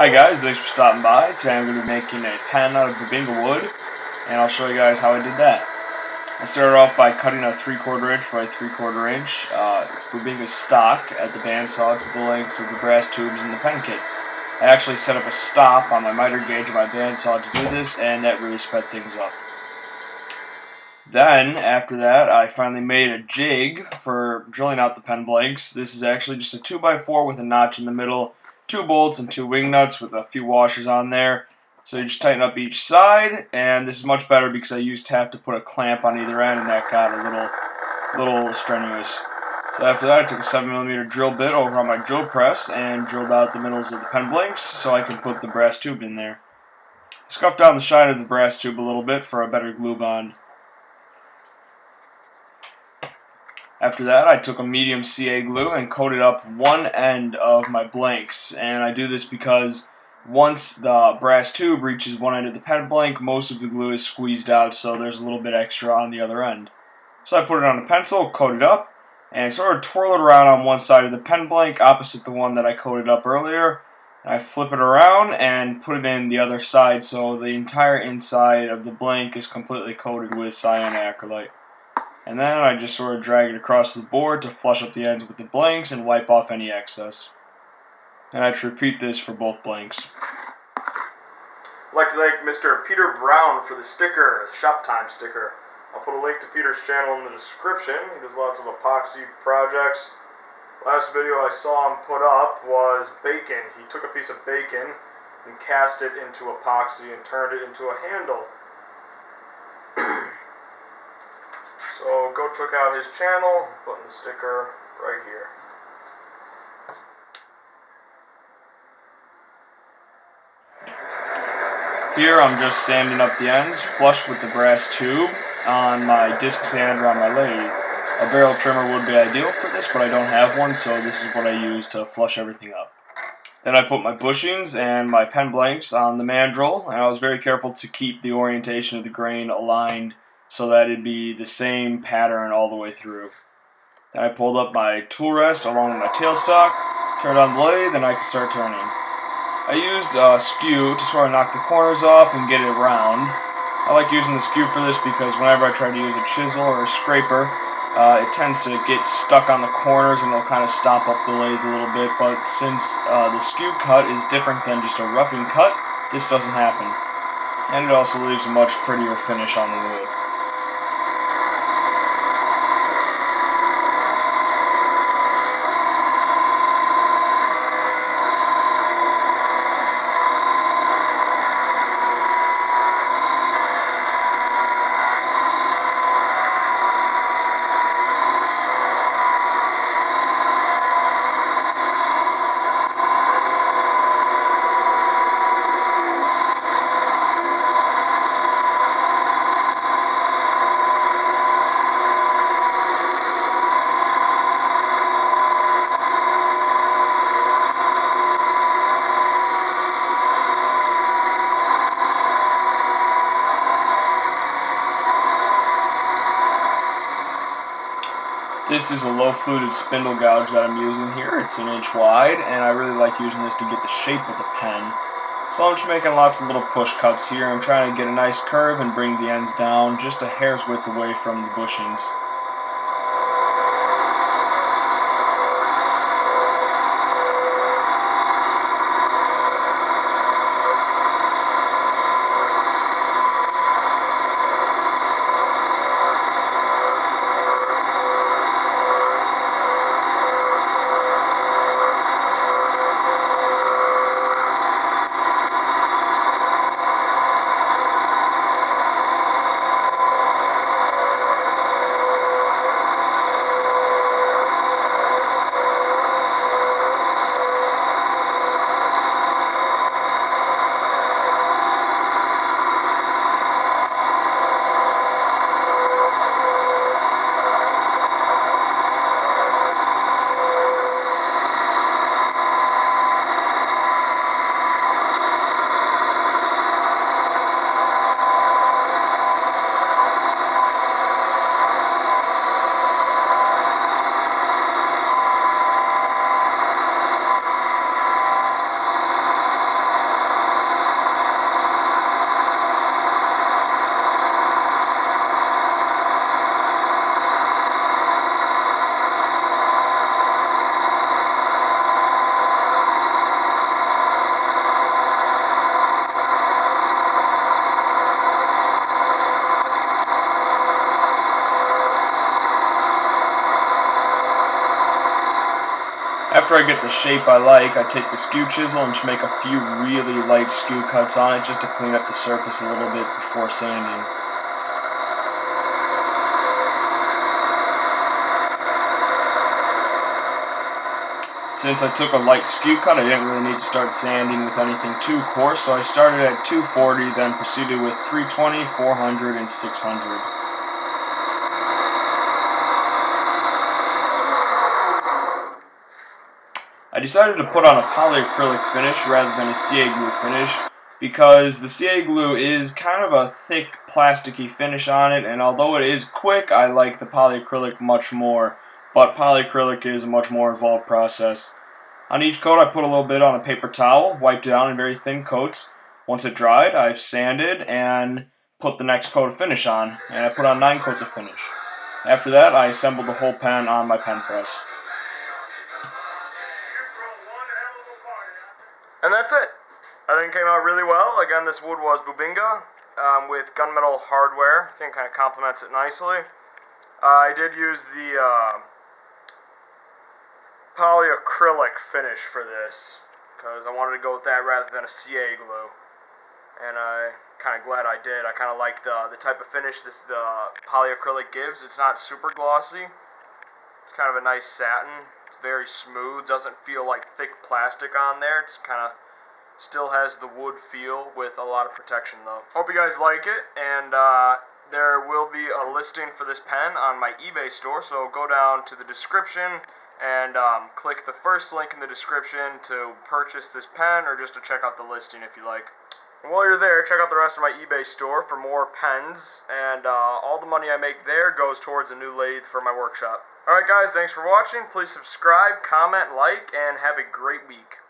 Hi guys, thanks for stopping by. Today I'm going to be making a pen out of Bubinga wood, and I'll show you guys how I did that. I started off by cutting a 3/4 inch by 3/4 inch Bubinga stock at the bandsaw to the lengths of the brass tubes in the pen kits. I actually set up a stop on my miter gauge of my bandsaw to do this, and that really sped things up. Then, after that, I finally made a jig for drilling out the pen blanks. This is actually just a 2x4 with a notch in the middle, 2 bolts and 2 wing nuts with a few washers on there. So you just tighten up each side, and this is much better because I used to have to put a clamp on either end, and that got a little strenuous. So after that, I took a 7mm drill bit over on my drill press and drilled out the middles of the pen blanks so I can put the brass tube in there. Scuffed down the side of the brass tube a little bit for a better glue bond. After that, I took a medium CA glue and coated up one end of my blanks, and I do this because once the brass tube reaches one end of the pen blank, most of the glue is squeezed out, so there's a little bit extra on the other end. So I put it on a pencil, coat it up, and sort of twirl it around on one side of the pen blank opposite the one that I coated up earlier. I flip it around and put it in the other side so the entire inside of the blank is completely coated with cyanoacrylate. And then I just sort of drag it across the board to flush up the ends with the blanks and wipe off any excess. And I should repeat this for both blanks. I'd like to thank Mr. Peter Brown for the sticker, the Shop Time sticker. I'll put a link to Peter's channel in the description. He does lots of epoxy projects. Last video I saw him put up was bacon. He took a piece of bacon and cast it into epoxy and turned it into a handle. So go check out his channel, putting the sticker right here. Here I'm just sanding up the ends, flush with the brass tube on my disc sander on my lathe. A barrel trimmer would be ideal for this, but I don't have one, so this is what I use to flush everything up. Then I put my bushings and my pen blanks on the mandrel, and I was very careful to keep the orientation of the grain aligned so that it'd be the same pattern all the way through. Then I pulled up my tool rest along with my tailstock, turned on the lathe, and I could start turning. I used a skew to sort of knock the corners off and get it round. I like using the skew for this because whenever I try to use a chisel or a scraper, it tends to get stuck on the corners and it'll kind of stop up the lathe a little bit, but since the skew cut is different than just a roughing cut, this doesn't happen. And it also leaves a much prettier finish on the wood. This is a low fluted spindle gouge that I'm using here. It's 1 inch wide, and I really like using this to get the shape of the pen. So I'm just making lots of little push cuts here. I'm trying to get a nice curve and bring the ends down just a hair's width away from the bushings. After I get the shape I like, I take the skew chisel and just make a few really light skew cuts on it just to clean up the surface a little bit before sanding. Since I took a light skew cut, I didn't really need to start sanding with anything too coarse, so I started at 240, then proceeded with 320, 400, and 600. I decided to put on a polyacrylic finish rather than a CA glue finish because the CA glue is kind of a thick plasticky finish on it, and although it is quick, I like the polyacrylic much more, but polyacrylic is a much more involved process. On each coat I put a little bit on a paper towel, wiped it down in very thin coats. Once it dried, I've sanded and put the next coat of finish on, and I put on 9 coats of finish. After that, I assembled the whole pen on my pen press. And that's it. I think it came out really well. Again, this wood was Bubinga with gunmetal hardware. I think it kind of complements it nicely. I did use the polyacrylic finish for this because I wanted to go with that rather than a CA glue. And I'm kind of glad I did. I kind of like the type of finish the polyacrylic gives. It's not super glossy. It's kind of a nice satin. It's very smooth. Doesn't feel like thick plastic on there. It's kind of still has the wood feel with a lot of protection though. Hope you guys like it, and there will be a listing for this pen on my eBay store, so go down to the description and click the first link in the description to purchase this pen or just to check out the listing if you like. And while you're there, check out the rest of my eBay store for more pens, and all the money I make there goes towards a new lathe for my workshop. Alright guys, thanks for watching. Please subscribe, comment, like, and have a great week.